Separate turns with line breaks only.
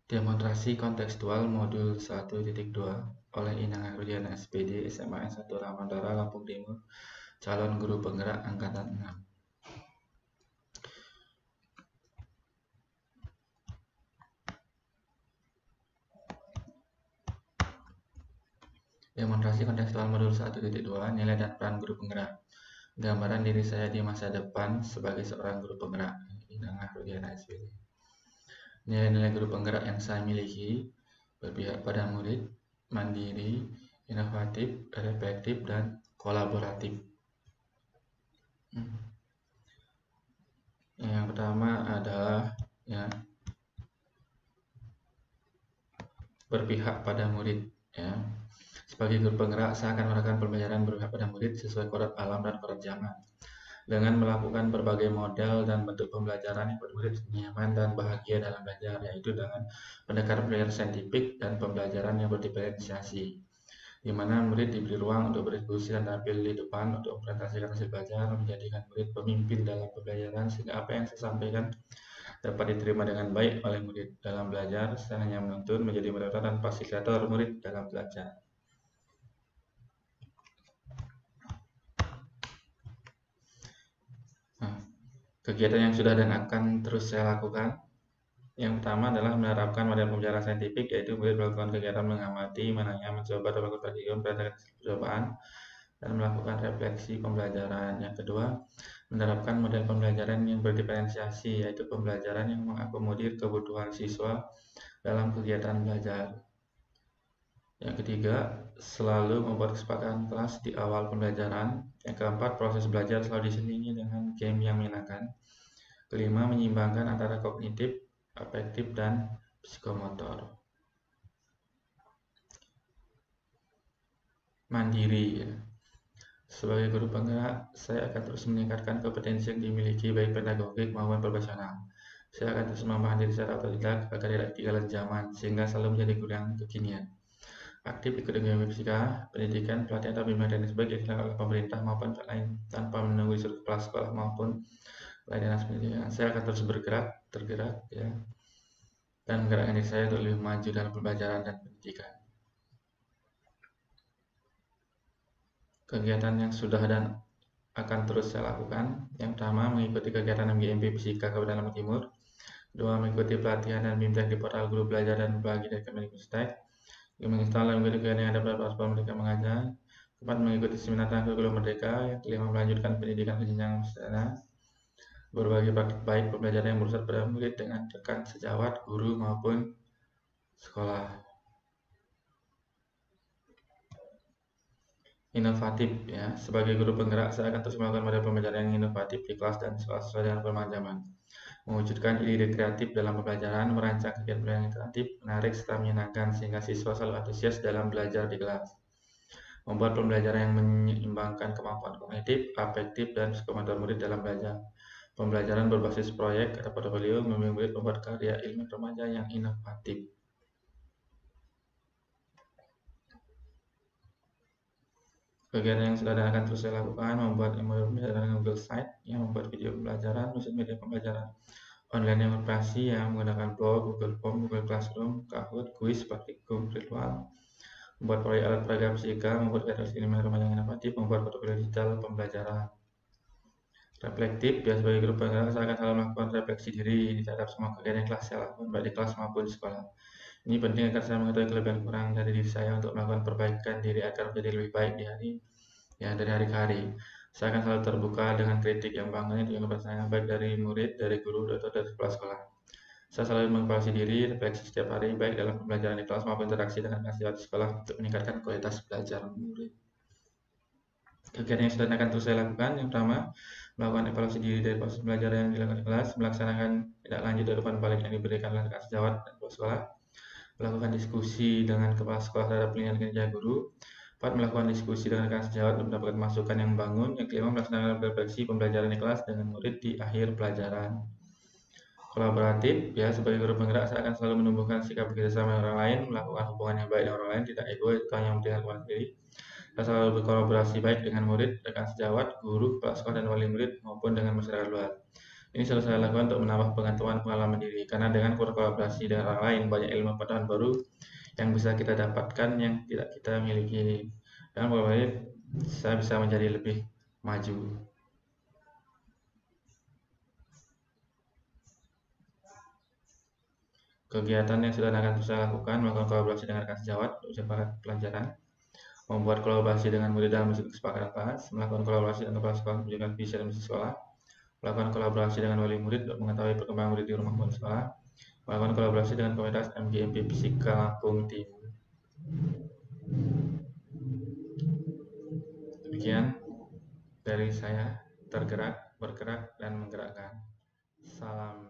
Demonstrasi kontekstual modul 1.2 oleh Inang Rudiana SPD SMA S1 Ramandara Lampung Timur, calon guru penggerak angkatan 6. Demonstrasi kontekstual modul 1.2 nilai dan peran guru penggerak. Gambaran diri saya di masa depan sebagai seorang guru penggerak. Inang Rudiana SPD. Nilai-nilai guru penggerak yang saya miliki: berpihak pada murid, mandiri, inovatif, reflektif, dan kolaboratif. Yang pertama adalah berpihak pada murid. Sebagai guru penggerak, saya akan melakukan pembelajaran berpihak pada murid sesuai kodrat alam dan kodrat zaman, dengan melakukan berbagai model dan bentuk pembelajaran yang membuat murid nyaman dan bahagia dalam belajar, yaitu dengan pendekatan belajar saintifik dan pembelajaran yang berdiferensiasi, di mana murid diberi ruang untuk berdiskusi dan tampil di depan untuk mempresentasikan hasil belajar, menjadikan murid pemimpin dalam pembelajaran sehingga apa yang saya sampaikan dapat diterima dengan baik oleh murid. Dalam belajar, saya hanya menuntun, menjadi moderator dan fasilitator murid dalam belajar. Kegiatan yang sudah dan akan terus saya lakukan. Yang pertama adalah menerapkan model pembelajaran saintifik, yaitu murid melakukan kegiatan mengamati, menanya, mencoba, dan melakukan percobaan, dan melakukan refleksi pembelajaran. Yang kedua, menerapkan model pembelajaran yang berdiferensiasi, yaitu pembelajaran yang mengakomodir kebutuhan siswa dalam kegiatan belajar. Yang ketiga, selalu membuat kesepakatan kelas di awal pembelajaran. Yang keempat, proses belajar selalu diselingi dengan game yang menyenangkan. Kelima, menyeimbangkan antara kognitif, afektif, dan psikomotor. Mandiri. Sebagai guru penggerak, saya akan terus meningkatkan kompetensi yang dimiliki baik pedagogik maupun profesional. Saya akan terus memahami diri secara otodidak agar tidak ketinggalan zaman, sehingga selalu menjadi guru yang kekinian. Aktif ikut dengan fisika, pendidikan, pelatihan atau bimbingan teknis baik yang dilakukan oleh pemerintah maupun pihak lain tanpa menunggu disuruh kepala sekolah maupun dinas pendidikan. Saya akan terus tergerak dan menggerakkan diri saya untuk lebih maju dalam pembelajaran dan pendidikan. Kegiatan yang sudah dan akan terus saya lakukan. Yang pertama, mengikuti kegiatan MGMP Fisika Kabupaten Lampung Timur. Kedua, mengikuti pelatihan dan bimbingan di portal guru belajar dan berbagi dari Kemendikbudristek. Menginstal dan mengikuti kegiatan yang ada pada platform Merdeka Mengajar. Keempat, mengikuti seminar tentang kurikulum Merdeka. Yang kelima, melanjutkan pendidikan ke jenjang sarjana. Berbagi praktik baik pembelajaran yang bersifat pada murid dengan rekan sejawat, guru maupun sekolah. Inovatif. Sebagai guru penggerak, saya akan terus melakukan model pembelajaran yang inovatif di kelas dan sekolah sesuai dengan perkembangan zaman. Mewujudkan ide-ide kreatif dalam pembelajaran, merancang kegiatan belajar yang interaktif, menarik serta menyenangkan sehingga siswa selalu antusias dalam belajar di kelas. Membuat pembelajaran yang menyeimbangkan kemampuan kognitif, afektif, dan psikomotor murid dalam belajar. Pembelajaran berbasis proyek atau portofolio, membimbing murid membuat karya ilmiah remaja yang inovatif. Kegiatan yang sudah dan akan terus saya lakukan: membuat modul pembelajaran Google Site yang membuat video pembelajaran, menyusun media pembelajaran online yang bervariasi yang menggunakan blog, Google Form, Google Classroom, Kahoot, Quiz, praktikum virtual, membuat proyek alat peraga fisika, membuat kreatif ilmiah remaja yang inovatif, membuat portofolio digital pembelajaran. Reflektif. Sebagai guru penggerak, saya akan selalu melakukan refleksi diri terhadap semua kegiatan yang telah saya lakukan baik di kelas maupun di sekolah. Ini penting agar saya mengetahui kelebihan kurang dari diri saya untuk melakukan perbaikan diri agar menjadi lebih baik dari hari ke hari. Saya akan selalu terbuka dengan kritik yang bangun untuk yang baik dari murid, dari guru, atau dari kepala sekolah. Saya selalu mengevaluasi diri, refleksi setiap hari, baik dalam pembelajaran di kelas maupun interaksi dengan mahasiswa di sekolah untuk meningkatkan kualitas belajar murid. Kegiatan yang sudah akan terus saya lakukan: yang pertama, melakukan evaluasi diri dari proses belajar yang dilakukan di kelas, melaksanakan tindak lanjut dari umpan balik yang diberikan oleh rekan sejawat dan kepala sekolah, melakukan diskusi dengan kepala sekolah terhadap penilaian kinerja guru. 4. Melakukan diskusi dengan rekan sejawat untuk mendapatkan masukan yang membangun. Yang kelima, melaksanakan refleksi pembelajaran di kelas dengan murid di akhir pelajaran. Kolaboratif. Sebagai guru penggerak, saya akan selalu menumbuhkan sikap bekerjasama dengan orang lain, melakukan hubungan yang baik dengan orang lain, tidak egois atau hanya mementingkan kepentingan sendiri. Saya selalu berkolaborasi baik dengan murid, rekan sejawat, guru, kepala sekolah, dan wali murid maupun dengan masyarakat luar. Ini selalu saya lakukan untuk menambah pengetahuan diri, karena dengan berkolaborasi dengan orang lain, banyak ilmu pengetahuan baru yang bisa kita dapatkan yang tidak kita miliki. Dengan kolaborasi, saya bisa menjadi lebih maju. Kegiatan yang sudah akan saya lakukan, melakukan kolaborasi dengan rekan sejawat untuk sepakat pelajaran, membuat kolaborasi dengan murid dalam kesepakatan kelas, melakukan kolaborasi dengan kepala sekolah menunjukkan visi dan misi sekolah, melakukan kolaborasi dengan wali murid untuk mengetahui perkembangan murid di rumah maupun sekolah, melakukan kolaborasi dengan komunitas MGMP Fisika Lampung Timur. Demikian dari saya, tergerak, bergerak, dan menggerakkan. Salam